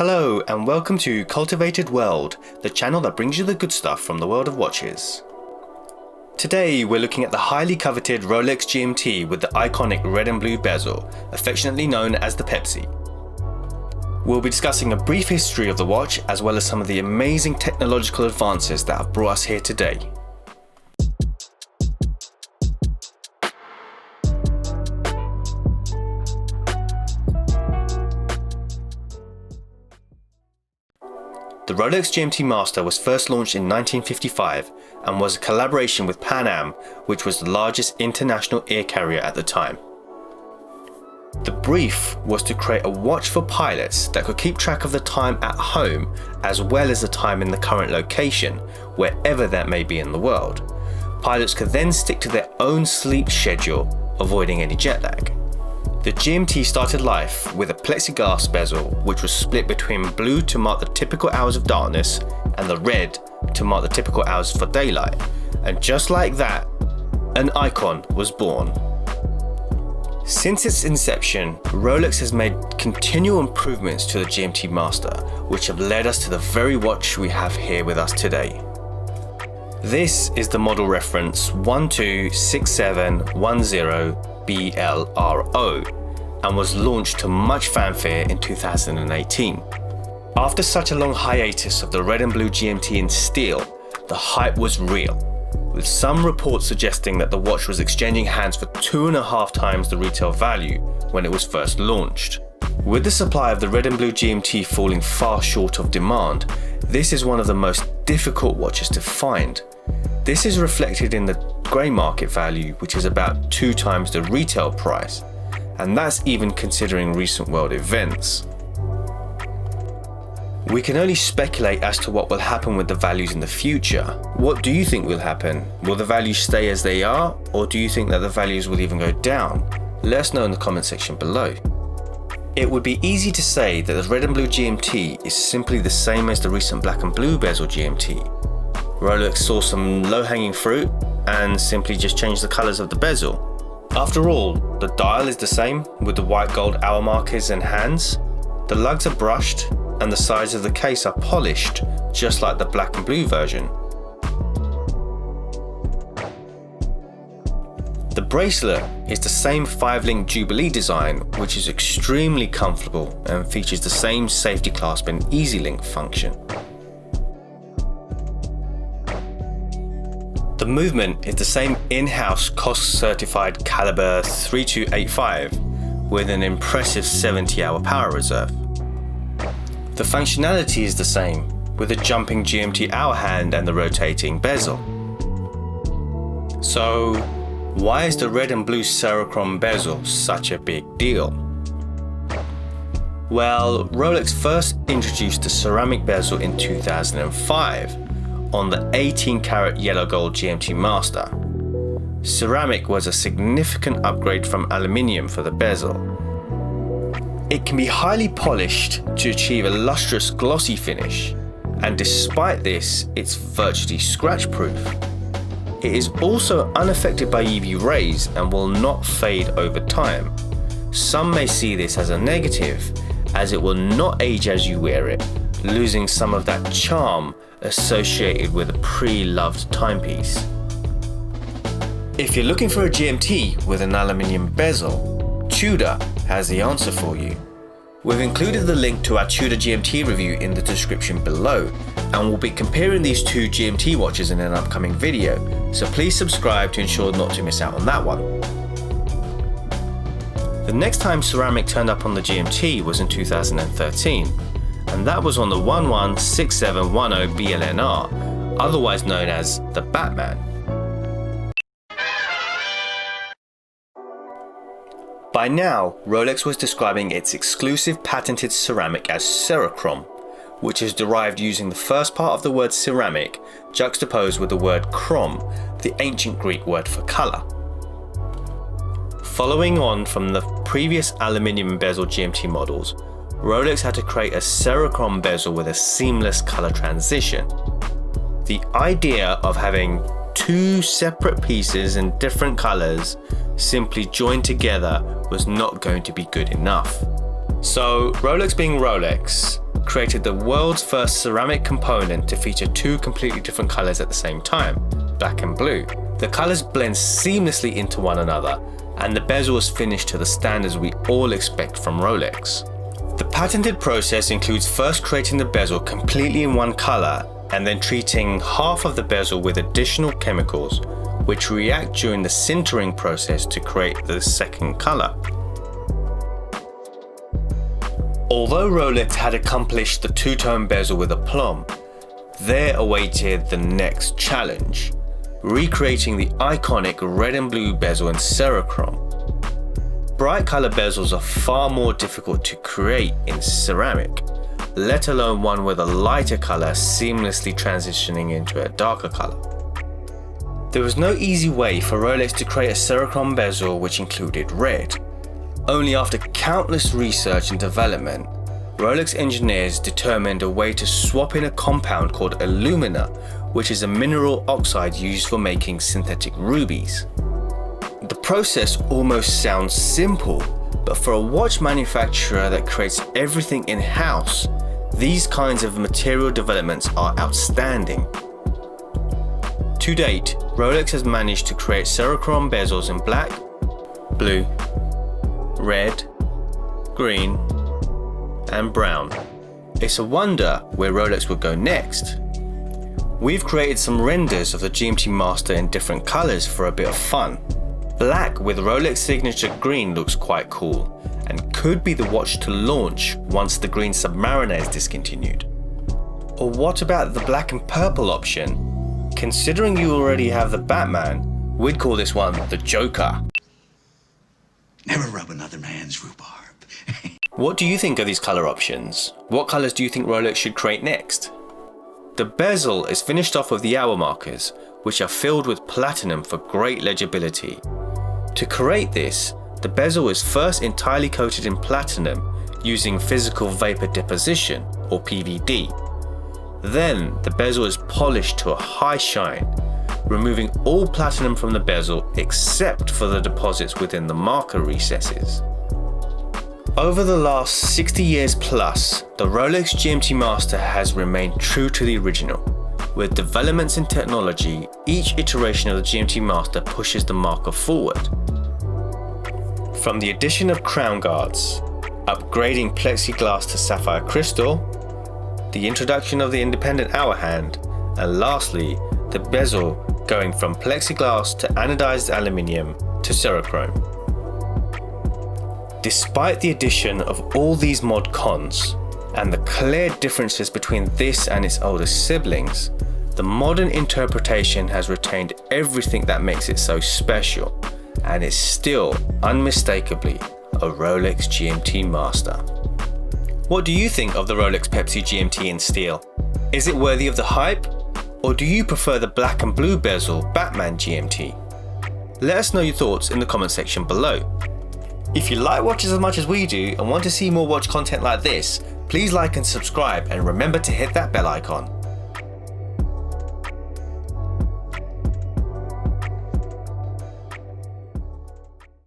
Hello and welcome to Cultivated World, the channel that brings you the good stuff from the world of watches. Today we're looking at the highly coveted Rolex GMT with the iconic red and blue bezel, affectionately known as the Pepsi. We'll be discussing a brief history of the watch as well as some of the amazing technological advances that have brought us here today. The Rolex GMT Master was first launched in 1955 and was a collaboration with Pan Am, which was the largest international air carrier at the time. The brief was to create a watch for pilots that could keep track of the time at home as well as the time in the current location, wherever that may be in the world. Pilots could then stick to their own sleep schedule, avoiding any jet lag. The GMT started life with a plexiglass bezel, which was split between blue to mark the typical hours of darkness and the red to mark the typical hours for daylight. And just like that, an icon was born. Since its inception, Rolex has made continual improvements to the GMT Master, which have led us to the very watch we have here with us today. This is the model reference 126710BLRO and was launched to much fanfare in 2018. After such a long hiatus of the red and blue GMT in steel, the hype was real, with some reports suggesting that the watch was exchanging hands for 2.5 times the retail value when it was first launched. With the supply of the red and blue GMT falling far short of demand, this is one of the most difficult watches to find. This is reflected in the grey market value, which is about 2 times the retail price, and that's even considering recent world events. We can only speculate as to what will happen with the values in the future. What do you think will happen? Will the values stay as they are, or do you think that the values will even go down? Let us know in the comment section below. It would be easy to say that the red and blue GMT is simply the same as the recent black and blue bezel GMT. Rolex saw some low-hanging fruit and simply just changed the colours of the bezel. After all, the dial is the same with the white gold hour markers and hands. The lugs are brushed and the sides of the case are polished, just like the black and blue version. The bracelet is the same 5-link Jubilee design, which is extremely comfortable and features the same safety clasp and easy link function. The movement is the same in-house COSC certified caliber 3285 with an impressive 70-hour power reserve. The functionality is the same with the jumping GMT hour hand and the rotating bezel. So why is the red and blue Cerachrom bezel such a big deal? Well, Rolex first introduced the ceramic bezel in 2005 on the 18-karat yellow gold GMT Master. Ceramic was a significant upgrade from aluminium for the bezel. It can be highly polished to achieve a lustrous glossy finish, and despite this, it's virtually scratch-proof. It is also unaffected by UV rays and will not fade over time. Some may see this as a negative, as it will not age as you wear it, losing some of that charm associated with a pre-loved timepiece. If you're looking for a GMT with an aluminium bezel, Tudor has the answer for you. We've included the link to our Tudor GMT review in the description below, and we'll be comparing these two GMT watches in an upcoming video, so please subscribe to ensure not to miss out on that one. The next time ceramic turned up on the GMT was in 2013, and that was on the 116710 BLNR, otherwise known as the Batman. By now, Rolex was describing its exclusive patented ceramic as Cerachrom, which is derived using the first part of the word ceramic juxtaposed with the word chrom, the ancient Greek word for colour. Following on from the previous aluminium bezel GMT models, Rolex had to create a Cerachrom bezel with a seamless color transition. The idea of having 2 separate pieces in different colors simply joined together was not going to be good enough. So Rolex being Rolex created the world's first ceramic component to feature two completely different colors at the same time, black and blue. The colors blend seamlessly into one another, and the bezel is finished to the standards we all expect from Rolex. The patented process includes first creating the bezel completely in one color and then treating half of the bezel with additional chemicals which react during the sintering process to create the second color. Although Rolex had accomplished the two-tone bezel with aplomb, there awaited the next challenge, recreating the iconic red and blue bezel in Cerachrome. Bright color bezels are far more difficult to create in ceramic, let alone one with a lighter color seamlessly transitioning into a darker color. There was no easy way for Rolex to create a Cerachrome bezel which included red. Only after countless research and development, Rolex engineers determined a way to swap in a compound called alumina, which is a mineral oxide used for making synthetic rubies. The process almost sounds simple, but for a watch manufacturer that creates everything in-house, these kinds of material developments are outstanding. To date, Rolex has managed to create Cerachrome bezels in black, blue, red, green, and brown. It's a wonder where Rolex would go next. We've created some renders of the GMT Master in different colors for a bit of fun. Black with Rolex signature green looks quite cool and could be the watch to launch once the green Submariner is discontinued. Or what about the black and purple option? Considering you already have the Batman, we'd call this one the Joker. Never rub another man's rhubarb. What do you think of these color options? What colors do you think Rolex should create next? The bezel is finished off with the hour markers, which are filled with platinum for great legibility. To create this, the bezel is first entirely coated in platinum using physical vapor deposition, or PVD. Then the bezel is polished to a high shine, removing all platinum from the bezel except for the deposits within the marker recesses. Over the last 60 years plus, the Rolex GMT Master has remained true to the original. With developments in technology, each iteration of the GMT Master pushes the marker forward. From the addition of crown guards, upgrading plexiglass to sapphire crystal, the introduction of the independent hour hand, and lastly, the bezel going from plexiglass to anodized aluminium to Cerachrome. Despite the addition of all these mod cons and the clear differences between this and its older siblings, the modern interpretation has retained everything that makes it so special and is still unmistakably a Rolex GMT Master. What do you think of the Rolex Pepsi GMT in steel? Is it worthy of the hype? Or do you prefer the black and blue bezel Batman GMT? Let us know your thoughts in the comment section below. If you like watches as much as we do and want to see more watch content like this, please like and subscribe and remember to hit that bell icon.